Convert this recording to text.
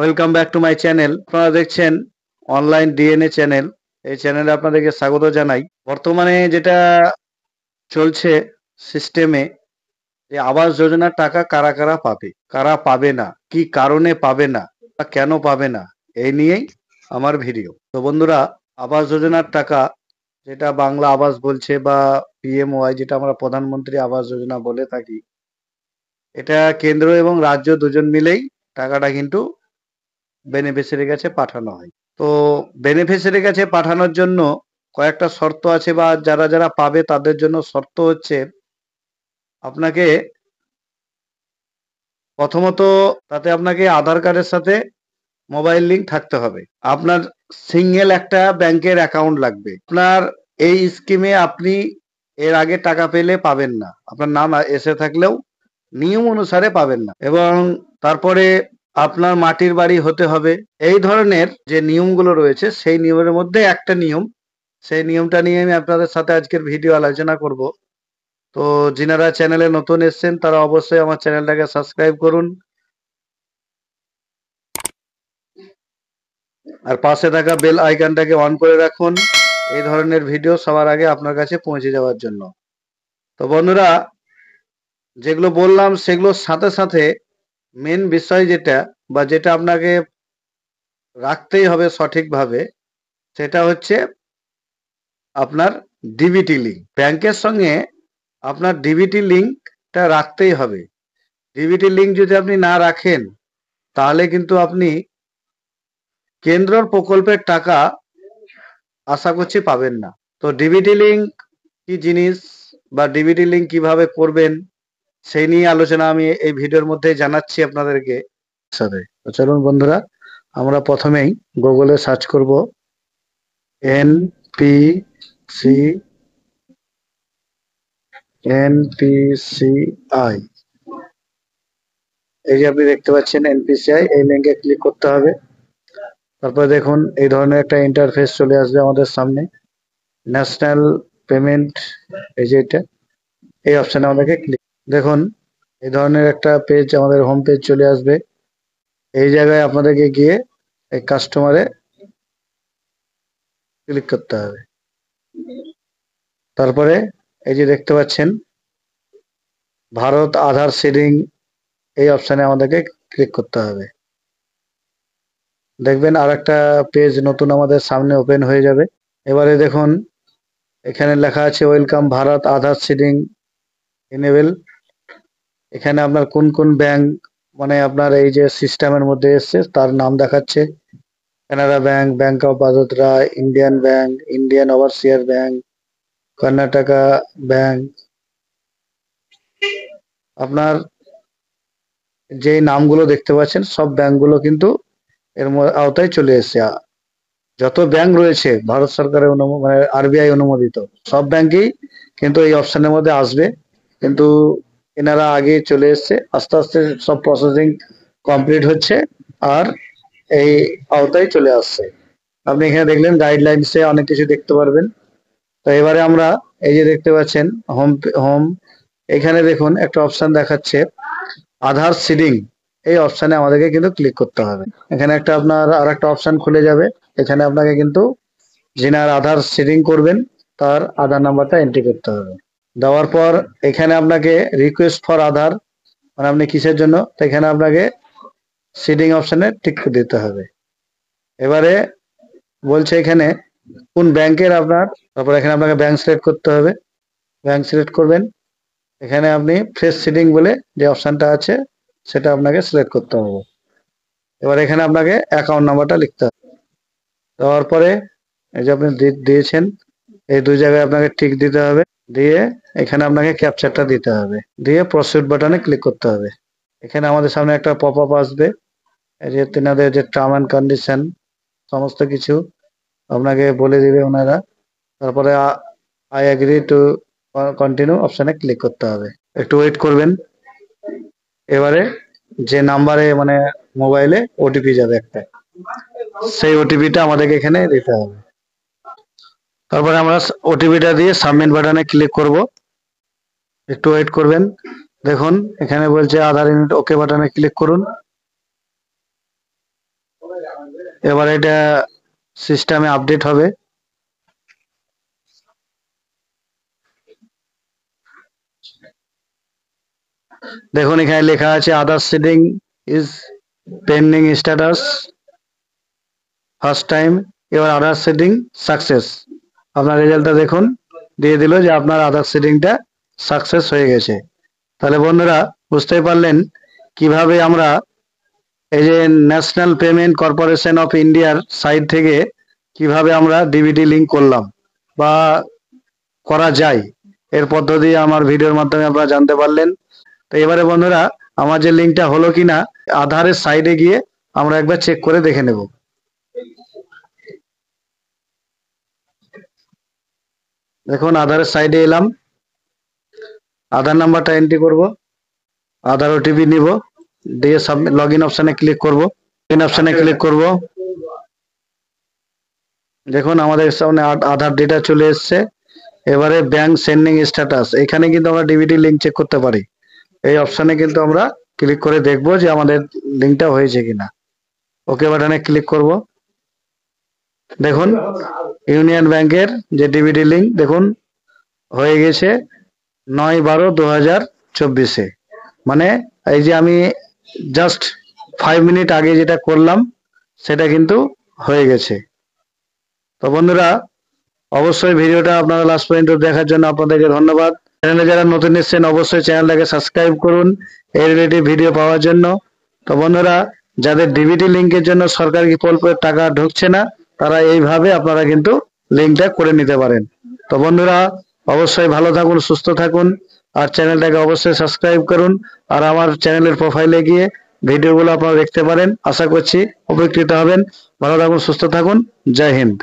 Welcome back to my channel. আপনারা দেখছেন online DNA channel. এই চ্যানেলে আপনাদেরকে স্বাগত জানাই। বর্তমানে যেটা চলছে সিস্টেমে, যে আবাস যোজনার টাকা কারা কারা পাবে, কারা পাবে না, কি কারণে পাবে না বা কেন পাবে না, এই নিয়েই আমার ভিডিও। তো বন্ধুরা, আবাস যোজনার টাকা, যেটা বাংলা আবাস বলছে বা পিএমওয়াই, যেটা আমরা প্রধানমন্ত্রী আবাস যোজনা বলে থাকি, এটা কেন্দ্র এবং রাজ্য দুজন মিলেই টাকাটা কিন্তু বেনিফিশিয়ারির কাছে পাঠানো হয়। তো বেনিফিশিয়ারির কাছে পাঠানোর জন্য কয়েকটা শর্ত আছে, বা যারা যারা পাবে তাদের জন্য শর্ত হচ্ছে, আপনাকে প্রথমত তাতে আপনাকে আধার কার্ডের সাথে মোবাইল লিঙ্ক থাকতে হবে। আপনার সিঙ্গেল একটা ব্যাংকের অ্যাকাউন্ট লাগবে। আপনার এই স্কিমে আপনি এর আগে টাকা পেলে পাবেন না, আপনার নাম এসে থাকলেও নিয়ম অনুসারে পাবেন না। এবং তারপরে আপনার মাটির বাড়ি হতে হবে। এই ধরনের যে নিয়মগুলো রয়েছে, সেই নিয়মের মধ্যে একটা নিয়ম, সেই নিয়মটা নিয়ে আমি আপনাদের সাথে আজকের ভিডিও আলোচনা করব। তো যিনারা চ্যানেলে নতুন এসেছেন তারা অবশ্যই আমার চ্যানেলটাকে সাবস্ক্রাইব করুন, আর পাশে থাকা বেল আইকনটাকে অন করে রাখুন এই ধরনের ভিডিও সবার আগে আপনার কাছে পৌঁছে যাওয়ার জন্য। তো বন্ধুরা, যেগুলো বললাম সেগুলোর সাথে সাথে মেন বিষয় যেটা, বা যেটা আপনাকে রাখতেই হবে সঠিকভাবে, সেটা হচ্ছে আপনার ডিবিটি লিঙ্ক। ব্যাংকের সঙ্গে আপনার ডিবিটি লিঙ্কটা রাখতেই হবে। ডিবিটি লিঙ্ক যদি আপনি না রাখেন, তাহলে কিন্তু আপনি কেন্দ্রর প্রকল্পের টাকা আশা করছি পাবেন না। তো ডিবিটি লিঙ্ক কি জিনিস, বা ডিবিটি লিঙ্ক কিভাবে করবেন, সেই নিয়ে আলোচনা আমি এই ভিডিওর মধ্যে জানাচ্ছি আপনাদেরকে সাথে। তো চলুন বন্ধুরা, আমরা প্রথমেই গুগলে সার্চ করব এনপিসি এনপিসিআই। এই যে আপনি দেখতে পাচ্ছেন এনপিসিআই, এই লিঙ্কে ক্লিক করতে হবে। তারপরে দেখুন এই ধরনের একটা ইন্টারফেস চলে আসবে আমাদের সামনে। ন্যাশনাল পেমেন্ট, এই যে এটা, এই অপশনে আমাদেরকে ক্লিক। দেখুন এই ধরনের একটা পেজ আমাদের হোম পেজ চলে আসবে। এই জায়গায় আপনাদেরকে গিয়ে এই কাস্টমারে ক্লিক করতে হবে। তারপরে এই যে দেখতে পাচ্ছেন ভারত আধার সিডিং, এই অপশনে আমাদেরকে ক্লিক করতে হবে। দেখবেন আর একটা পেজ নতুন আমাদের সামনে ওপেন হয়ে যাবে। এবারে দেখুন এখানে লেখা আছে ওয়েলকাম ভারত আধার সিডিং এনেবল। এখানে আপনার কোন কোন ব্যাংক, মানে আপনার এই যে সিস্টেমের মধ্যে এসছে তার নাম দেখাচ্ছে। Canara bank, bank of Baroda, Indian bank, Indian overseas bank, Karnataka bank. আপনার যে নামগুলো দেখতে পাচ্ছেন সব ব্যাংকগুলো কিন্তু এর আওতায় চলে এসছে। যত ব্যাংক রয়েছে ভারত সরকারের মানে আরবিআই অনুমোদিত সব ব্যাংকই কিন্তু এই অপশনের মধ্যে আসবে। কিন্তু এনারা আগে চলে এসছে, আস্তে আস্তে সব প্রসেসিং কমপ্লিট হচ্ছে আর এই আওতায় চলে আসছে। আপনি এখানে দেখলেন গাইডলাইন্সে অনেক কিছু দেখতে পারবেন। তো এবারে আমরা এই যে দেখতে পাচ্ছেন হোম হোম, এখানে দেখুন একটা অপশন দেখাচ্ছে আধার সিডিং। এই অপশনে আমাদেরকে কিন্তু ক্লিক করতে হবে। এখানে একটা আপনার আর একটা অপশন খুলে যাবে। এখানে আপনাকে কিন্তু যিনার আধার সিডিং করবেন তার আধার নাম্বারটা এন্ট্রি করতে হবে। দেওয়ার পর এখানে আপনাকে রিকোয়েস্ট ফর আধার, মানে আপনি কিসের জন্য, তো এখানে আপনাকে সিডিং অপশনে টিক দিতে হবে। এবারে বলছে এখানে কোন ব্যাংকের আপনার, তারপর এখানে আপনাকে ব্যাংক সিলেক্ট করতে হবে। ব্যাংক সিলেক্ট করবেন। এখানে আপনি ফ্রেশ সিডিং বলে যে অপশনটা আছে সেটা আপনাকে সিলেক্ট করতে হবে। এবার এখানে আপনাকে অ্যাকাউন্ট নাম্বারটা লিখতে হবে। দেওয়ার পরে এই যে আপনি দিয়েছেন, এই দুই জায়গায় আপনাকে টিক দিতে হবে। দিয়ে এখানে আপনাকে ক্যাপচারটা দিতে হবে, দিয়ে প্রসিড বাটনে ক্লিক করতে হবে। এখানে আমাদের সামনে একটা পপ আপ আসবে, এই যে তেনাদের যে টার্ম অ্যান্ড কন্ডিশন সমস্ত কিছু আপনাকে বলে দিবে ওনারা। তারপরে আই এগ্রি টু কন্টিনিউ অপশনে ক্লিক করতে হবে। একটু ওয়েট করবেন। এবারে যে নাম্বারে মানে মোবাইলে ওটিপি যাবে একটা, সেই ওটিপিটা আমাদেরকে এখানে দিতে হবে। তারপরে আমরা ওটিপিটা দিয়ে সাবমিট বাটনে ক্লিক করব। একটু ওয়েট করবেন। দেখুন এখানে বলছে আধার ইউনিট, ওকে বাটনে ক্লিক করুন। এবার এটা সিস্টেমে আপডেট হবে। দেখুন এখানে লেখা আছে Aadhaar seeding is pending status first time, এবার আদার সিডিং সাকসেস। আপনার রেজাল্টটা দেখুন, দিয়ে দিল যে আপনার আদার সিডিংটা সাকসেস হয়ে গেছে। তাহলে বন্ধুরা বুঝতেই পারলেন কিভাবে আমরা এই যে ন্যাশনাল পেমেন্ট কর্পোরেশন অফ ইন্ডিয়ার সাইট থেকে কিভাবে আমরা ডিবিটি লিঙ্ক করলাম বা করা যায়, এর পদ্ধতি আমার ভিডিওর মাধ্যমে আপনারা জানতে পারলেন। তো এবারে বন্ধুরা আমার যে লিঙ্কটা হলো কিনা আধারের সাইডে গিয়ে আমরা একবার চেক করে দেখে নেব। দেখুন আধারের সাইডে এলাম, আধার নাম্বারটা এন্ট্রি করব, আধার ওটিপি নিব, দিয়ে সাবমিট লগইন অপশনে ক্লিক করব। লগইন অপশনে ক্লিক করব। দেখুন আমাদের সামনে আধার ডেটা চলে এসছে। এবারে ব্যাংক সেন্ডিং স্ট্যাটাস, এখানে কিন্তু আমরা ডিবিটি লিঙ্ক চেক করতে পারি। এই অপশনে কিন্তু আমরা ক্লিক করে দেখব যে আমাদের লিঙ্কটা হয়েছে কিনা। ওকে বাটনে ক্লিক করব। দেখুন ইউনিয়ন ব্যাংকের যে ডিবিটি লিঙ্ক দেখুন হয়ে গেছে 9/12/2024-এ। মানে এই যে আমি জাস্ট 5 মিনিট আগে যেটা করলাম সেটা কিন্তু হয়ে গেছে। তো বন্ধুরা অবশ্যই ভিডিওটা আপনারা লাস্ট পর্যন্ত দেখার জন্য আপনাদেরকে ধন্যবাদ। চ্যানেলে যারা নতুন এসেছেন অবশ্যই চ্যানেলটাকে সাবস্ক্রাইব করুন এই রিলেটিভ ভিডিও পাওয়ার জন্য। তো বন্ধুরা যাদের ডিবিটি লিঙ্কের জন্য সরকারি প্রকল্পের টাকা ঢুকছে না তারা এইভাবে আপনারা কিন্তু লিঙ্কটা করে নিতে পারেন। তো বন্ধুরা অবশ্যই ভালো থাকুন, সুস্থ থাকুন, আর চ্যানেলটাকে অবশ্যই সাবস্ক্রাইব করুন। আর আমার চ্যানেলের প্রোফাইলে গিয়ে ভিডিওগুলো আপনারা দেখতে পারেন। আশা করছি উপকৃত হবেন। ভালো থাকুন, সুস্থ থাকুন। জয় হিন্দ।